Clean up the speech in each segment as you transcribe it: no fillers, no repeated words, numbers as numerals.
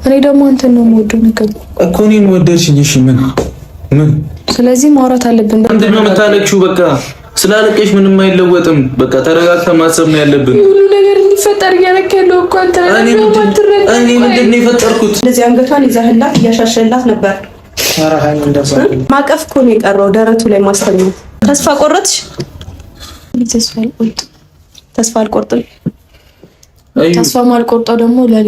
እኔ ደግሞ አንተን ነው የምወደው ነገር እኮ እኔን ወደድሽኝ። እሺ ምን ስለዚህ ማውራት አለብን። ምንድን ነው የምታለቅሽው? በቃ ስላለቀሽ ምንም አይለወጥም። በቃ ተረጋግተን ማሰብ ነው ያለብን። ሁሉ ነገር እንዲፈጠር እያደረግህ እኮ አንተ እኔ ምንድን ነው የፈጠርኩት? እንደዚህ አንገቷን ይዛህላት እያሻሸላት ነበር። ማቀፍ እኮ ነው የቀረው፣ ደረቱ ላይ ማስተኛት። ተስፋ ቆረጥሽ? ተስፋ አልቆርጥም። ተስፋ ማልቆርጠው ደግሞ ለኔ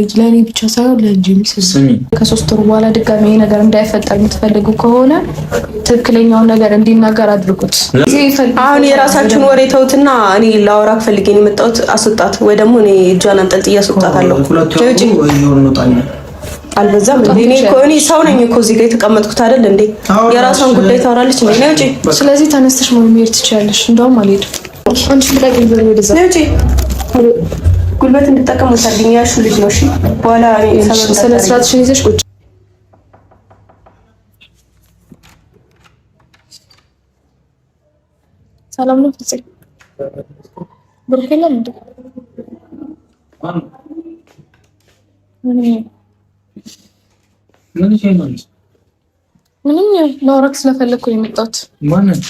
ብቻ ሳይሆን ለጂም ስሚ፣ ከ3 ወር በኋላ ድጋሜ ይሄ ነገር እንዳይፈጠር የምትፈልጉ ከሆነ ትክክለኛውን ነገር እንዲናገር አድርጉት። አሁን የራሳችሁን ወሬ ተውትና እኔ ላወራ ፈልጌ ነው የመጣሁት። አስወጣት ወይ ደግሞ እኔ እጇን አንጠልጥዬ አስወጣታለሁ። አልበዛም እንዴ? እኔ ሰው ነኝ እኮ እዚህ ጋር የተቀመጥኩት አይደል እንዴ? የራሷን ጉዳይ ታወራለች እንዴ? ነው እንጂ። ስለዚህ ተነስተሽ መሄድ ትችያለሽ። እንደውም አልሄድም። አንቺ ፍላጎት ነው ወደዛ ነው እንጂ ጉልበት እንድጠቀም ወሰድኝ ያልሽው ልጅ ነው። እሺ በኋላ ስነ ስርዓትሽን ይዘሽ ቁጭ። ሰላም ነው ፍፄ? ብሩክ የለም እንዴ? ምንም ላውራክ ስለፈለኩ ነው የመጣሁት። ማንን?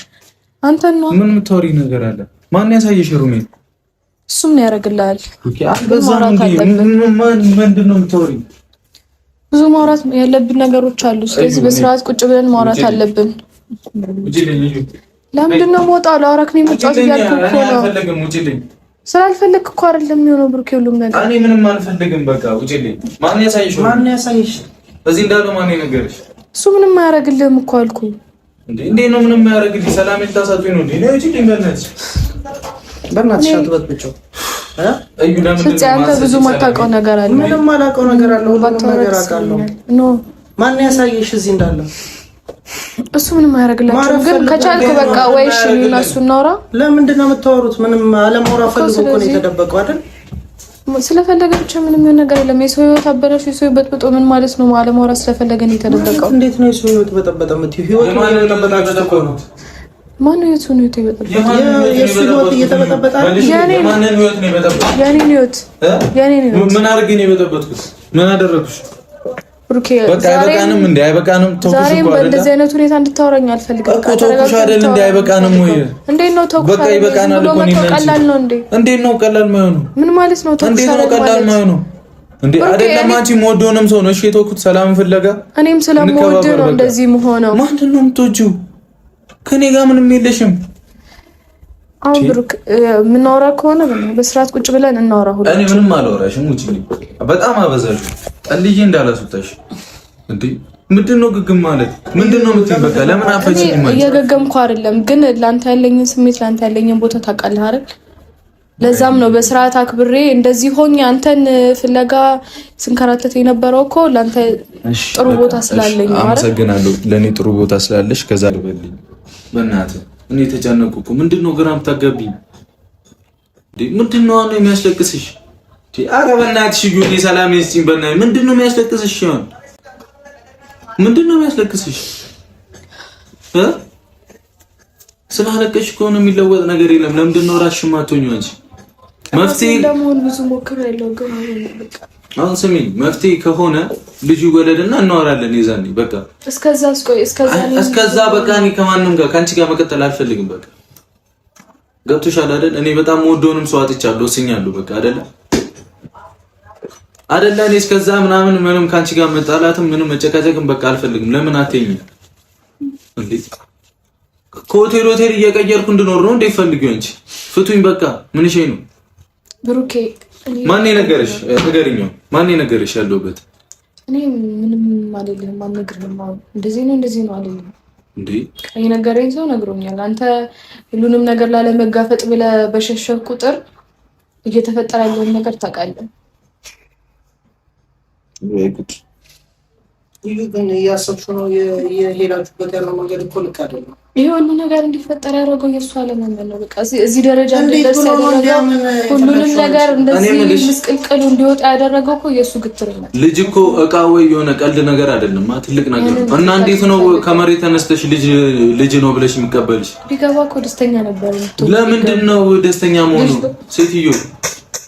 አንተን ነው። ምን የምታወሪ ነገር አለ? ማን ያሳየሽ ሩሜ? እሱም ነው ያደርግልሃል። ምንድን ነው የምታወሪው? ብዙ ማውራት ያለብን ነገሮች አሉ። ስለዚህ በስርዓት ቁጭ ብለን ማውራት አለብን። ለምንድን ነው የምወጣው? ላወራክ ነው የመጣሁት እያልኩህ እኮ ነው። ስላልፈለግክ እኮ አይደለም የሚሆነው ብሩክ። ሁሉም ነገር እኔ ምንም አልፈልግም። በቃ ውጪልኝ። ማን ያሳየሽ? እዚህ እንዳለ ማን ነገርሽ? እሱ ምንም አያደርግልህም እኮ አልኩህ። እንዴ ነው ምንም አያደርግልኝ? ሰላም ልታሳጡኝ ነው እንዴ? ነው ውጪልኝ በእናትሽ። በእናትሽ አትበጥብጪው። ፍፄ አንተ ብዙ የማታውቀው ነገር አለ። ምንም አላውቀው ነገር አለ። ሁሉም ነገር አውቃለሁ። ማን ያሳየሽ እዚህ እንዳለ? እሱ ምንም አያደርግላችሁም። ግን ከቻልክ በቃ ወይ እሺ እና እሱ እናውራ። ለምንድን ነው የምታወሩት? ምንም አለማውራ ፈልጎ እኮ ነው የተደበቀው አይደል? ስለፈለገ ብቻ ምንም ነገር የለም። የሰው ህይወት አበላሽ፣ የሰው ህይወት በጥብጦ ምን ማለት ነው? አለማውራ ስለፈለገ ነው የተደበቀው። እንዴት ነው የሰው ህይወት በጠበጠ? ህይወት ነው የተበጠበጠ እኮ ነው። ማነው የሱ ነው የተበጠበጠ? የሱ ህይወት እየተበጠበጠ አይደል? ማንን ህይወት ነው የበጠበጠ? የኔን ህይወት ምን አድርጌ ነው የበጠበጥኩት? ምን አደረኩሽ? ብሩኬ በቃ አይበቃንም እንዴ? አይበቃንም? ተውኩሽ እኮ አይደል? በእንደዚህ አይነት ሁኔታ እንድታወራኝ አልፈልግም። እኮ ተውኩሽ አይደል እንዴ? አይበቃንም ወይ? እንዴት ነው ተውኩሽ? በቃ ይበቃናል እኮ ነው። ቀላል ነው እንዴ? እንዴት ነው ቀላል ማይሆነው? ምን ማለት ነው? እንዴት ነው ቀላል ማይሆነው እንዴ? አይደለም አንቺ የምወደውንም ሰው ነው እሺ የተውኩት ሰላም ፍለጋ። እኔም ስለምወድ ነው እንደዚህ የምሆነው። ማንን ነው የምትወጂው? ከኔ ጋር ምንም የለሽም። አሁን ብሩክ የምናወራ ከሆነ በስርዓት ቁጭ ብለን እናወራ። ሁሉ እኔ ምንም አላወራሽም። ውጪ በጣም አበዛሽ። ጠልዬ እንዳላስወጣሽ እንዴ? ምንድነው ግግም ማለት ምንድነው የምትይኝ? በቃ ለምን አፈችኝ ማለት እየገገምኩ አይደለም፣ ግን ላንተ ያለኝን ስሜት ላንተ ያለኝን ቦታ ታውቃለህ አይደል? ለዛም ነው በስርዓት አክብሬ እንደዚህ ሆኜ አንተን ፍለጋ ስንከራተት የነበረው እኮ ላንተ ጥሩ ቦታ ስላለኝ ነው። አመሰግናለሁ ለኔ ጥሩ ቦታ ስላለሽ። ከዛ ልበልኝ በእናትህ እኔ ተጨነቅኩ እኮ። ምንድነው ግራም ታጋቢኝ እንዴ? ምንድነው አሁን የሚያስለቅስሽ? ኧረ በእናትሽ ይሁን ሰላም ይስጥኝ። በእናትሽ ምንድነው የሚያስለቅስሽ? ይሁን ምንድነው የሚያስለቅስሽ? ስላለቀሽ ከሆነ የሚለወጥ ነገር የለም። ለምንድነው ራስሽ ማቶኝ አንቺ? መፍትሄ ለምን ብዙ ሞክር ያለው ግን አሁን ስሚኝ፣ መፍትሄ ከሆነ ልጁ ወለድና እናወራለን የዛኔ በቃ። እስከዛ በቃ እኔ ከማንም ጋር ከአንቺ ጋር መቀጠል አልፈልግም። በቃ ገብቶሻል አይደል? እኔ በጣም ወዶንም ሰው አጥቻለሁ፣ ወስኛለሁ። በቃ አይደለ እኔ እስከዛ ምንም ከአንቺ ጋር መጣላትም ምንም መጨቃጨቅም በቃ አልፈልግም። ለምን አትይኝ እንዴ? ከሆቴል ሆቴል እየቀየርኩ እንድኖር ነው እንዴ ፈልጊው አንቺ? ፍቱኝ በቃ። ምን እሺ ነው ብሩኬ? ማን ነገርሽ? ንገሪኝ። ማን ነገርሽ ያለውበት? እኔ ምንም አይደለም። ማንነግርህም አሁን እንደዚህ ነው አይደለም እንዴ? የነገረኝ ሰው ነግሮኛል። አንተ ሁሉንም ነገር ላለመጋፈጥ ብለህ በሸሸህ ቁጥር እየተፈጠረ ያለውን ነገር ታውቃለህ። ይሄ ግን እያሰብሽ ነው የሄዳችሁበት ያለው መንገድ እኮ ልክ አይደለም። ይሄ ሁሉ ነገር እንዲፈጠር ያደረገው የእሱ አለመመን ነው። በቃ እዚህ ደረጃ እንዲደርስ ያደረገው ሁሉንም ነገር እንደዚህ ምስቅልቅሉ እንዲወጣ ያደረገው እኮ የእሱ ግትርነት። ልጅ እኮ እቃ ወይ የሆነ ቀልድ ነገር አይደለም፣ ትልቅ ነገር ነው። እና እንዴት ነው ከመሬት ተነስተሽ ልጅ ነው ብለሽ የሚቀበልሽ? ቢገባ እኮ ደስተኛ ነበር። ለምንድን ነው ደስተኛ መሆኑ? ሴትዮ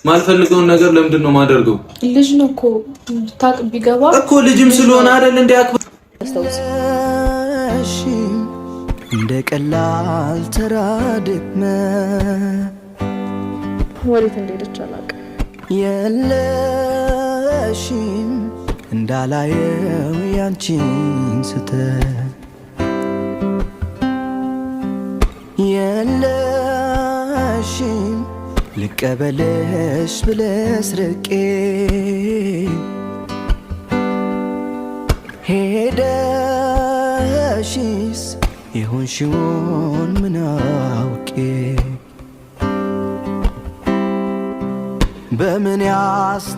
ማልፈልገውን ነገር ለምንድን ነው ማደርገው? ልጅ ነው እኮ ታቅ ቢገባ እኮ ልጅም ስለሆነ አይደል እንደ አክብር እንደ ቀላል ተራድመ ወዴት እንደሄደች አላውቅም። የለሽም እንዳላየው ያንቺን ስተት የለሽም ልቀበልሽ ብለሽ ርቄ ሄደሽስ የሆንሽውን ምን አውቄ በምን ያስታውቃል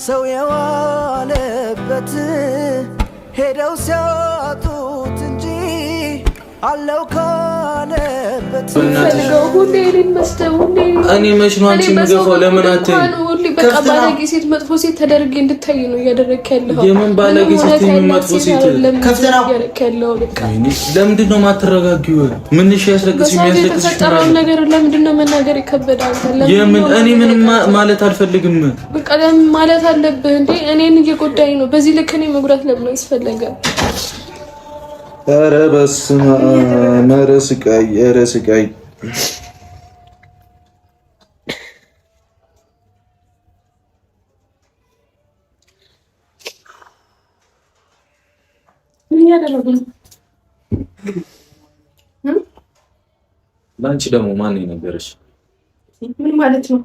ሰው የዋለበት ሄደው ሲያጡት እንጂ አለው ካለበት ፈልገው ሁሌ ልመስደው ሁሌ እኔ መች ነው አንቺ የምገፋው? ለምን አትይኝ? ሁሌ በቃ ባለጌ ሴት መጥፎ ሴት ተደርጌ እንድታይ ነው እያደረግክ ያለው። የምን ባለጌ ሴት ነው መጥፎ ሴት? ከፍተና ለምንድን ነው የማትረጋጊው? ምንሽ ያስለቅስሽ? የሚያስለቅስሽ ነገር ለምንድን ነው መናገር ይከበዳል? የምን እኔ ምንም ማለት አልፈልግም። በቃ ለምን ማለት አለብህ እንዴ? እኔን እየጎዳኝ ነው። በዚህ ልክ እኔ መጉዳት ለምን አስፈለገ? ኧረ በስመ አብ! ኧረ ስቃይ! ኧረ ስቃይ! ምን ያደረጉ ነው? ለአንቺ ደግሞ ማን የነገረሽ? ምን ማለት ነው?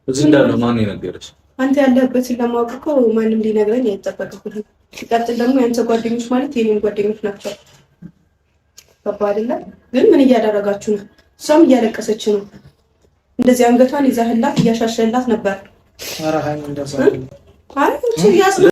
እዚህ እንዳለው ማን የነገረሽ? አንተ ያለህበትን ለማወቅ እኮ ማንም ሊነግረኝ አይጠበቅብህም። ሲቀጥል ደግሞ የአንተ ጓደኞች ማለት የኔን ጓደኞች ናቸው። ገባ አይደለ? ግን ምን እያደረጋችሁ ነው? እሷም እያለቀሰች ነው። እንደዚህ አንገቷን ይዛህላት እያሻሸላት ነበር። ኧረ ሃይሚ እንደዛ